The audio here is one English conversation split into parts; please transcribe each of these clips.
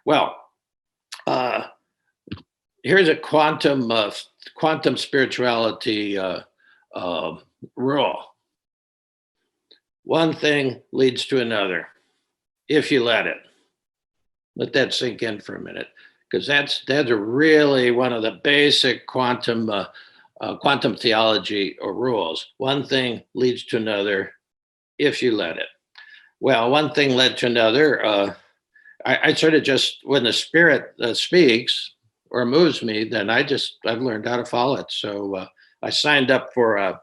Well, uh, here's a quantum spirituality uh, rule. One thing leads to another if you let it. Let that sink in for a minute, because that's really one of the basic quantum theology or rules. One thing leads to another if you let it. Well, one thing led to another. I sort of just, when the spirit speaks or moves me, then I've learned how to follow it. So I signed up for a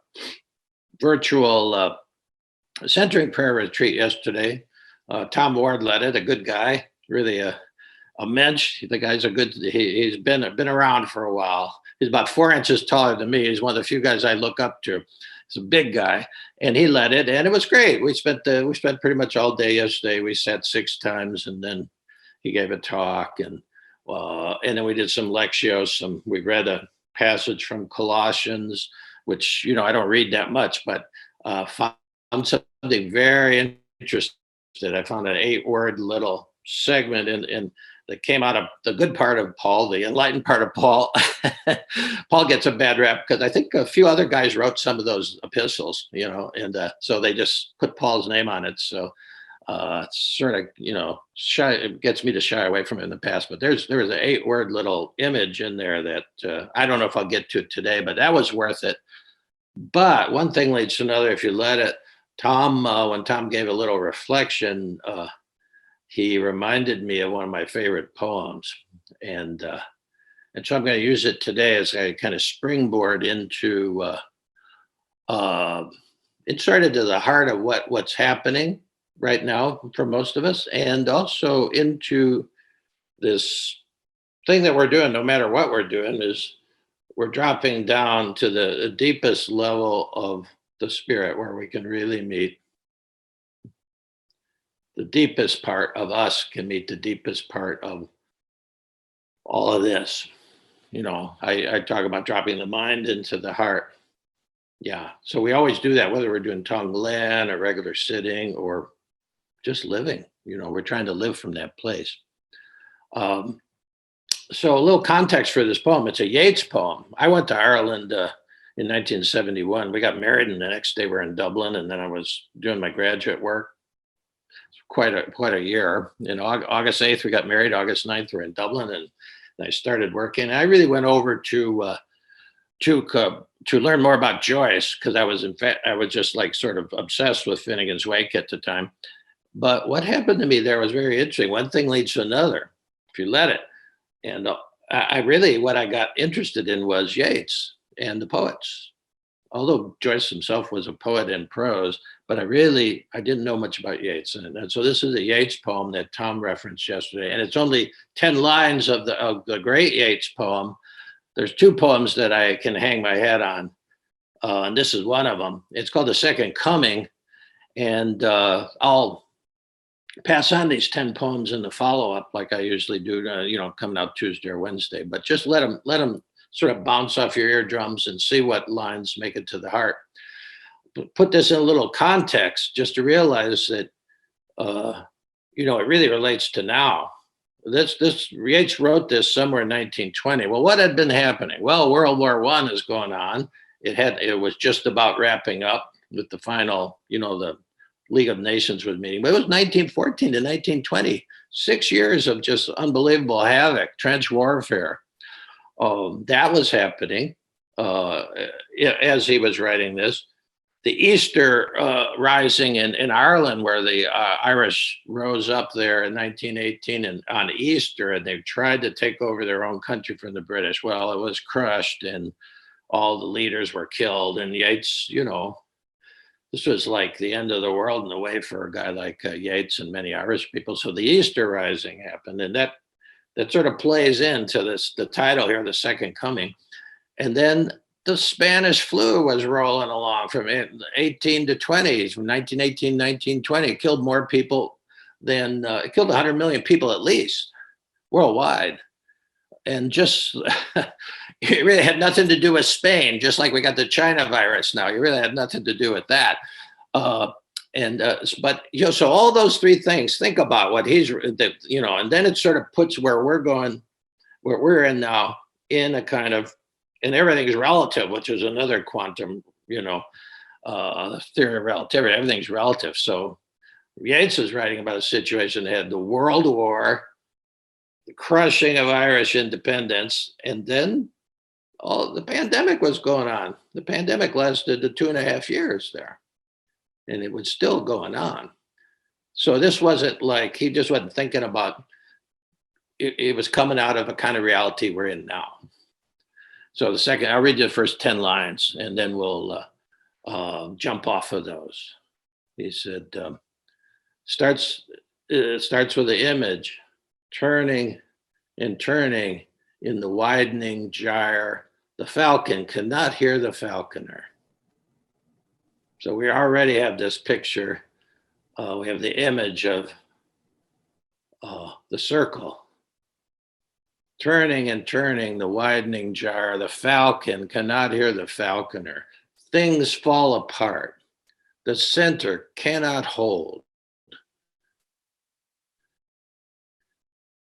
virtual centering prayer retreat yesterday. Tom Ward led it, a good guy, really a mensch. The guy's a good. He's been around for a while. He's about 4 inches taller than me. He's one of the few guys I look up to. He's a big guy, and he led it, and it was great. We spent pretty much all day yesterday. We sat 6 times, and then he gave a talk, and then we did some lectios. We read a passage from Colossians, which I don't read that much, but found something very interesting. I found an 8-word little segment in that came out of the good part of Paul, the enlightened part of Paul. Paul gets a bad rap because I think a few other guys wrote some of those epistles, and so they just put Paul's name on it. So it's sort of, shy. It gets me to shy away from it in the past. But there was an 8-word little image in there that I don't know if I'll get to it today, but that was worth it. But one thing leads to another if you let it. Tom, when Tom gave a little reflection, he reminded me of one of my favorite poems, and so I'm going to use it today as a kind of springboard into insight into the heart of what's happening right now for most of us, and also into this thing that we're doing. No matter what we're doing, is we're dropping down to the deepest level of the spirit, where we can really meet the deepest part of us, can meet the deepest part of all of this. I talk about dropping the mind into the heart. Yeah. So we always do that, whether we're doing Tonglen or regular sitting or just living. We're trying to live from that place. So a little context for this poem. It's a Yeats poem. I went to Ireland in 1971. We got married, and the next day we're in Dublin, and then I was doing my graduate work. Quite a year. August 8th we got married. August 9th we're in Dublin, and I started working. I really went over to learn more about Joyce, because I was just like sort of obsessed with Finnegan's Wake at the time. But what happened to me there was very interesting. One thing leads to another if you let it. And what I got interested in was Yeats and the poets. Although Joyce himself was a poet in prose, but I didn't know much about Yeats. And so this is a Yeats poem that Tom referenced yesterday. And it's only 10 lines of the great Yeats poem. There's 2 poems that I can hang my hat on. And this is one of them. It's called The Second Coming. And I'll pass on these 10 poems in the follow-up like I usually do, coming out Tuesday or Wednesday. But just let them sort of bounce off your eardrums and see what lines make it to the heart. Put this in a little context just to realize that, it really relates to now. Yeats wrote this somewhere in 1920. Well, what had been happening? Well, World War I is going on. It was just about wrapping up with the final, the League of Nations was meeting. But it was 1914 to 1920, 6 years of just unbelievable havoc, trench warfare. That was happening as he was writing this. The Easter Rising in Ireland, where the Irish rose up there in 1918 and on Easter, and they tried to take over their own country from the British. Well, it was crushed, and all the leaders were killed. And Yeats, this was like the end of the world in a way for a guy like Yeats and many Irish people. So the Easter Rising happened, and that sort of plays into the title here, The Second Coming. And then the Spanish flu was rolling along from 18 to 20, from 1918, 1920. It killed more people than, it killed 100 million people at least worldwide. And just, it really had nothing to do with Spain, just like we got the China virus now. It really had nothing to do with that. But so all those three things, think about what and then it sort of puts where we're going, where we're in now, in a kind of, and everything is relative, which is another quantum, theory of relativity. Everything's relative. So Yeats is writing about a situation that had the World War, the crushing of Irish independence, and then the pandemic was going on. The pandemic lasted 2.5 years there, and it was still going on. So this wasn't like he just wasn't thinking about it. It was coming out of a kind of reality we're in now. So I'll read the first 10 lines, and then we'll jump off of those. He said, it starts with the image, turning and turning in the widening gyre. The falcon cannot hear the falconer. So we already have this picture. We have the image of the circle. Turning and turning the widening gyre, the falcon cannot hear the falconer. Things fall apart. The center cannot hold.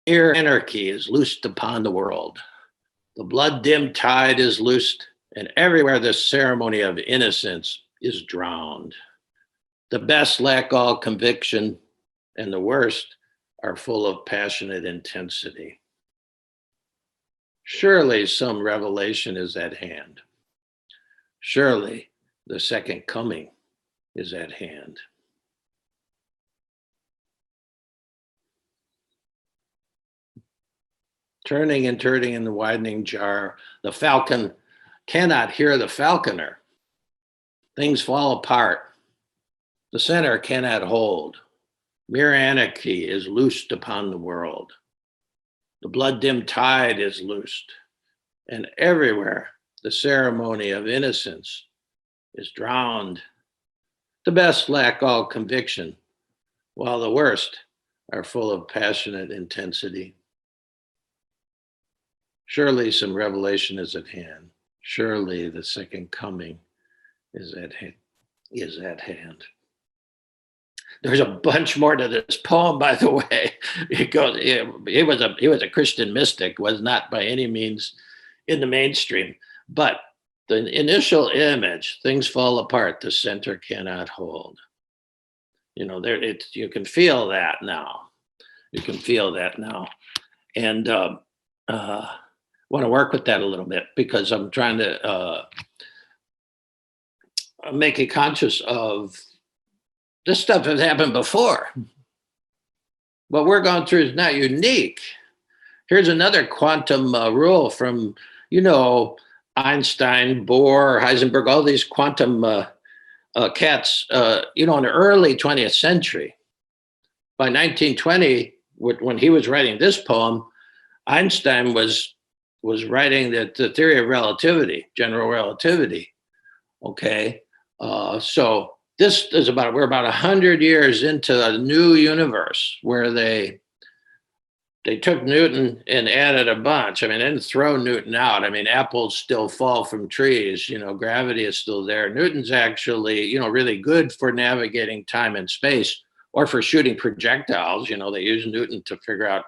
Here anarchy is loosed upon the world. The blood-dimmed tide is loosed, and everywhere the ceremony of innocence is drowned. The best lack all conviction, and the worst are full of passionate intensity. Surely some revelation is at hand. Surely the second coming is at hand. Turning and turning in the widening gyre, the falcon cannot hear the falconer. Things fall apart. The center cannot hold. Mere anarchy is loosed upon the world. The blood-dimmed tide is loosed, and everywhere the ceremony of innocence is drowned. The best lack all conviction, while the worst are full of passionate intensity. Surely some revelation is at hand. Surely the second coming is at hand. There's a bunch more to this poem, by the way. He was a Christian mystic, was not by any means in the mainstream. But the initial image, things fall apart, the center cannot hold. You can feel that now. You can feel that now. And want to work with that a little bit, because I'm trying to make it conscious of this stuff has happened before. What we're going through is not unique. Here's another quantum rule from, Einstein, Bohr, Heisenberg, all these quantum cats, in the early 20th century. By 1920, when he was writing this poem, Einstein was writing the theory of relativity, general relativity. Okay, so this is we're about 100 years into a new universe where they took Newton and added a bunch. I mean, they didn't throw Newton out. I mean, apples still fall from trees. Gravity is still there. Newton's actually, really good for navigating time and space, or for shooting projectiles. They use Newton to figure out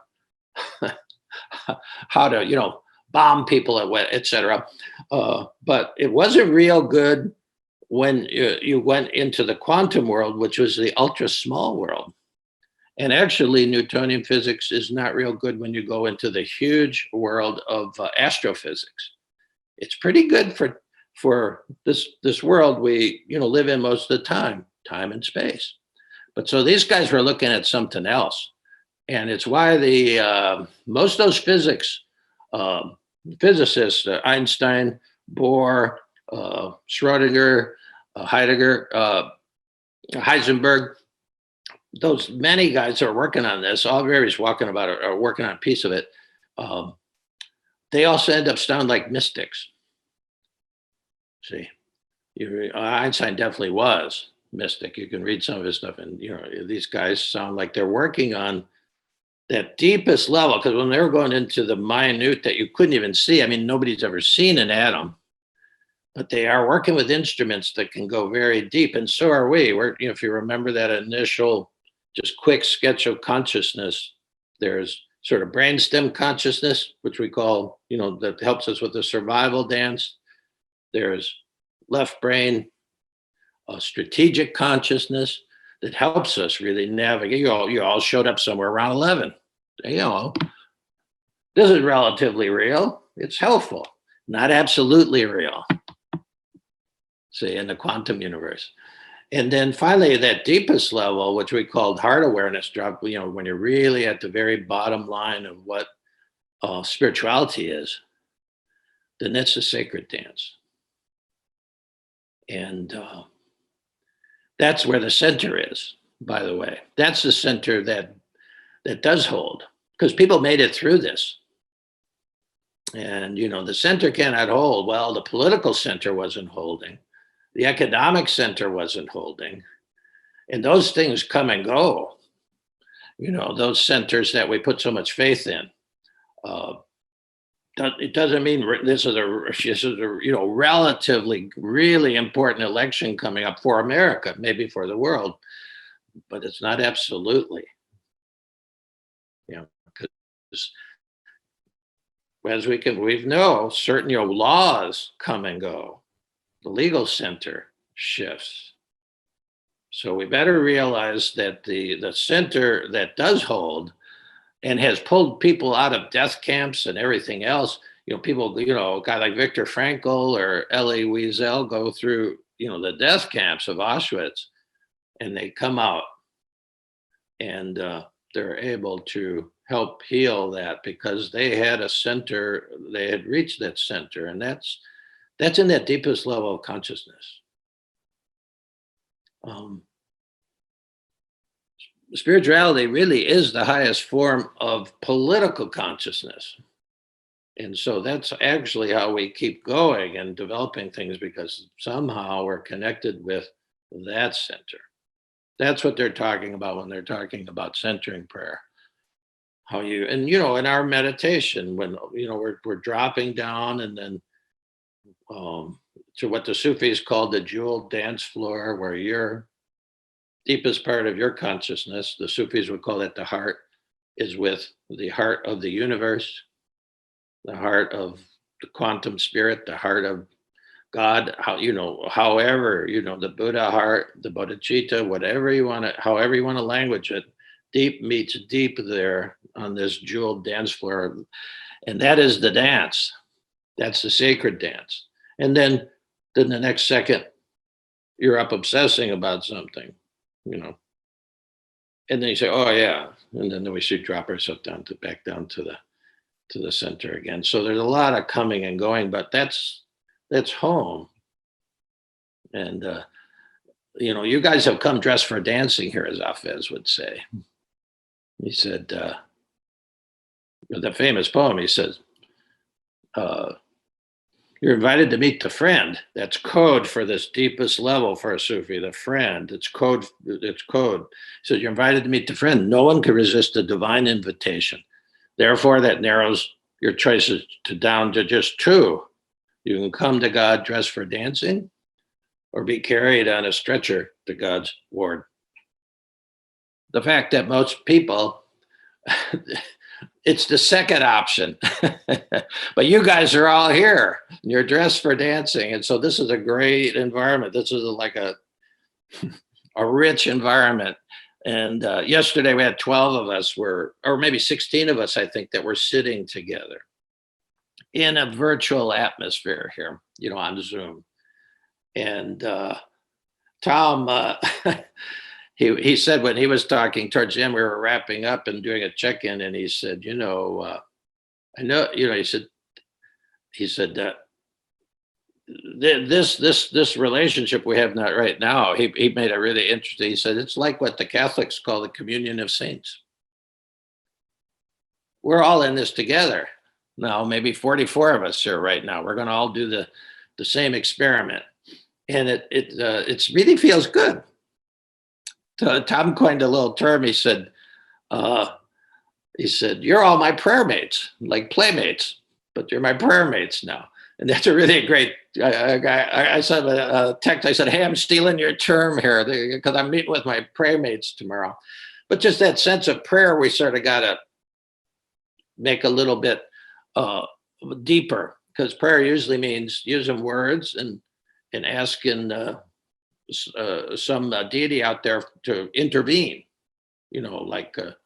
how to, bomb people, et cetera. But it wasn't real good when you went into the quantum world, which was the ultra small world. And actually, Newtonian physics is not real good when you go into the huge world of astrophysics. It's pretty good for this world we live in most of the time and space. But so these guys were looking at something else, and it's why most of those physicists, Einstein, Bohr, Schrödinger, Heidegger, Heisenberg, those many guys that are working on this, all various working on a piece of it, they also end up sounding like mystics. See, Einstein definitely was mystic. You can read some of his stuff, and these guys sound like they're working on that deepest level, because when they were going into the minute that you couldn't even see, I mean, nobody's ever seen an atom. but they are working with instruments that can go very deep, and so are we. If you remember that initial, just quick sketch of consciousness, there's sort of brainstem consciousness, which we call, that helps us with the survival dance. There's left brain, strategic consciousness that helps us really navigate. You all showed up somewhere around 11. This is relatively real. It's helpful, not absolutely real. See, in the quantum universe. And then finally, that deepest level, which we called heart awareness drop, when you're really at the very bottom line of what spirituality is, then that's the sacred dance. And that's where the center is, by the way. That's the center that does hold, because people made it through this. And, the center cannot hold. Well, the political center wasn't holding. The economic center wasn't holding. And those things come and go. Those centers that we put so much faith in. It doesn't mean this is a relatively really important election coming up for America, maybe for the world, but it's not absolutely. Because as we know, certain laws come and go. The legal center shifts. So we better realize that the center that does hold and has pulled people out of death camps and everything else, people, a guy like Viktor Frankl or Elie Wiesel go through, the death camps of Auschwitz, and they come out and they're able to help heal that because they had a center, they had reached that center, and that's in that deepest level of consciousness. Spirituality really is the highest form of political consciousness. And so that's actually how we keep going and developing things, because somehow we're connected with that center. That's what they're talking about when they're talking about centering prayer. In our meditation, when, we're dropping down and then to what the Sufis call the jewel dance floor, where your deepest part of your consciousness, the Sufis would call it the heart, is with the heart of the universe, the heart of the quantum spirit, the heart of God, however, the Buddha heart, the bodhicitta, however you want to language it, deep meets deep there on this jeweled dance floor. And that is the dance. That's the sacred dance. And then the next second, you're up obsessing about something, and then you say, oh yeah. And then we should drop ourselves back down to the center again. So there's a lot of coming and going, but that's home. And, you guys have come dressed for dancing here, as Hafez would say. He said, the famous poem, he says, you're invited to meet the friend. That's code for this deepest level for a Sufi, the friend. It's code. So you're invited to meet the friend. No one can resist the divine invitation. Therefore, that narrows your choices down to just two. You can come to God dressed for dancing, or be carried on a stretcher to God's ward. The fact that most people, it's the second option. But you guys are all here. You're dressed for dancing. And so this is a great environment. This is like a rich environment. And yesterday we had 12 of us or maybe 16 of us, I think, that were sitting together in a virtual atmosphere here, on Zoom. And Tom, he said when he was talking towards the end, we were wrapping up and doing a check-in, and he said, I know, he said that this relationship we have not right now, he made it really interesting. He said, it's like what the Catholics call the communion of saints. We're all in this together. Now, maybe 44 of us here right now. We're going to all do the same experiment. And it really feels good. Tom coined a little term. He said, you're all my prayer mates, like playmates, but you're my prayer mates now. And that's a really great. I sent a text. I said, "Hey, I'm stealing your term here because I'm meeting with my prayer mates tomorrow." But just that sense of prayer, we sort of got to make a little bit uh, deeper, because prayer usually means using words and asking some deity out there to intervene. Like to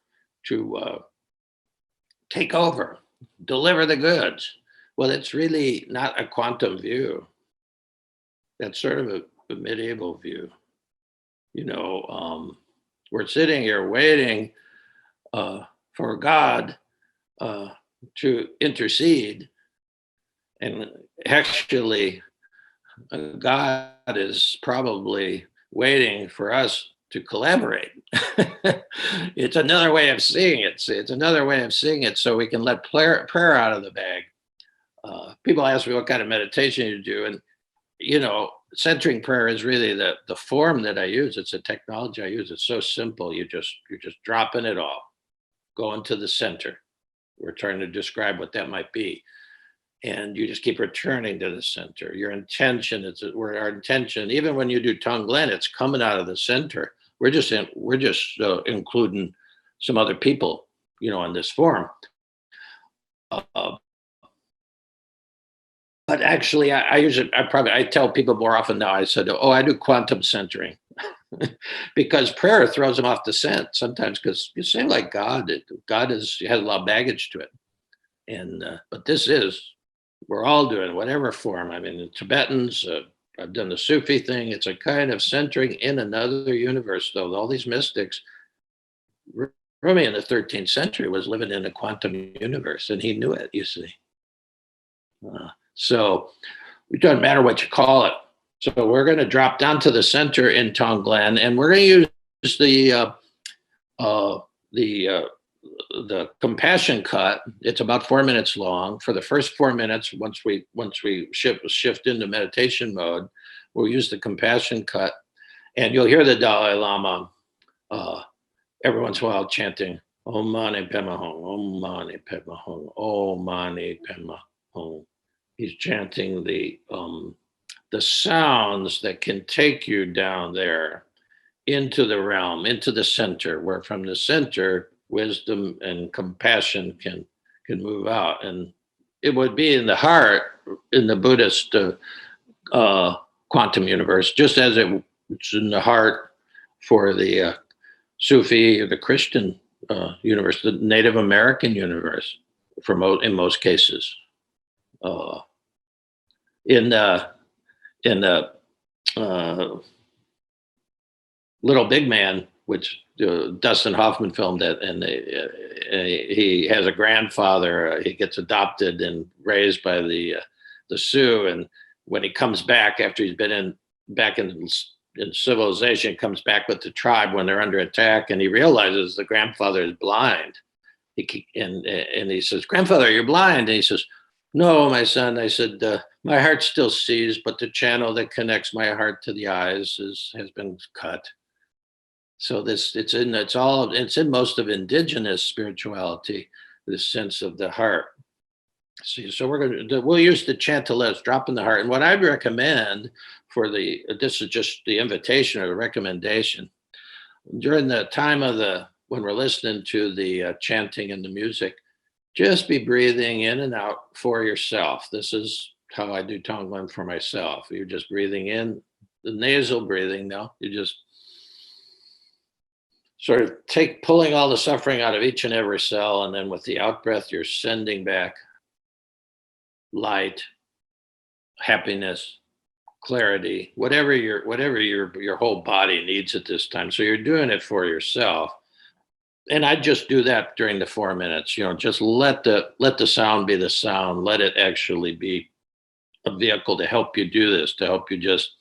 take over, deliver the goods. Well, it's really not a quantum view. That's sort of a medieval view. We're sitting here waiting for God uh, to intercede, and actually, God is probably waiting for us to collaborate. It's another way of seeing it. It's another way of seeing it, so we can let prayer out of the bag. People ask me what kind of meditation you do, and centering prayer is really the form that I use. It's a technology I use. It's so simple. You're just dropping it all, going to the center. We're trying to describe what that might be, and you just keep returning to the center. Your intention is where our intention. Even when you do Tonglen, it's coming out of the center. We're just including some other people, in this form. Uh, But actually, I tell people more often now. I said, "Oh, I do quantum centering," because prayer throws them off the scent sometimes. Because you say like God, God has a lot of baggage to it, and but we're all doing whatever form. I mean, the Tibetans. I've done the Sufi thing. It's a kind of centering in another universe, though. All these mystics. Rumi in the 13th century was living in a quantum universe, and he knew it. You see. So it doesn't matter what you call it. So we're going to drop down to the center in Tonglen, and we're going to use the compassion cut. It's about 4 minutes long. For the first 4 minutes, once we shift into meditation mode, we'll use the compassion cut, and you'll hear the Dalai Lama every once in a while chanting Om Mani Padme Hum, Om Mani Padme Hum, Om Mani Padme Hum. He's chanting the sounds that can take you down there into the realm, into the center, where from the center, wisdom and compassion can move out. And it would be in the heart, in the Buddhist quantum universe, just as it's in the heart for the Sufi or the Christian universe, the Native American universe, in most cases. In the Little Big Man, which Dustin Hoffman filmed it, and he has a grandfather. He gets adopted and raised by the Sioux, and when he comes back after he's been back in civilization, comes back with the tribe when they're under attack, and he realizes the grandfather is blind. And he says, "Grandfather, you're blind." And he says, "No, my son." I said, "My heart still sees, but the channel that connects my heart to the eyes has been cut." So it's in most of indigenous spirituality, this sense of the heart. See, so we'll use the chant to let us drop in the heart. And what I'd recommend this is just the invitation or the recommendation, during the time when we're listening to the chanting and the music, just be breathing in and out for yourself. This is how I do Tonglen for myself. You're just breathing in, the nasal breathing now. You just sort of pulling all the suffering out of each and every cell. And then with the out breath, you're sending back light, happiness, clarity, whatever your whole body needs at this time. So you're doing it for yourself. And I just do that during the 4 minutes, just let the sound be the sound. Let it actually be a vehicle to help you do this, to help you just.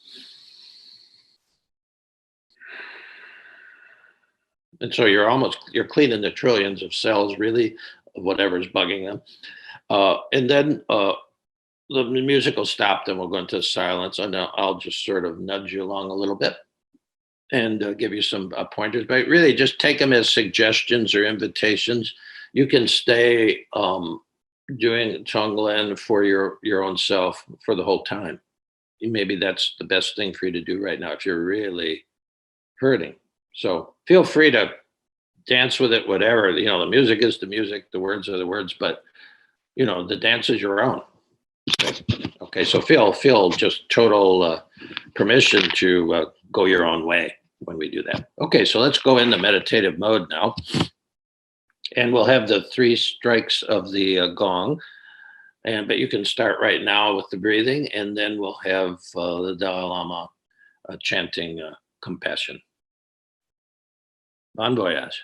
And so you're cleaning the trillions of cells, really, of whatever's bugging them. And then the music will stop, then we'll go into silence. And I'll just sort of nudge you along a little bit and give you some pointers, but really just take them as suggestions or invitations. You can stay doing Tonglen for your own self for the whole time. Maybe that's the best thing for you to do right now if you're really hurting. So feel free to dance with it, whatever. The music is the music, the words are the words, but the dance is your own. Okay, so feel just total permission to go your own way when we do that. Okay, so let's go into meditative mode now, and we'll have the three strikes of the gong. But you can start right now with the breathing, and then we'll have the Dalai Lama chanting compassion. Bon voyage.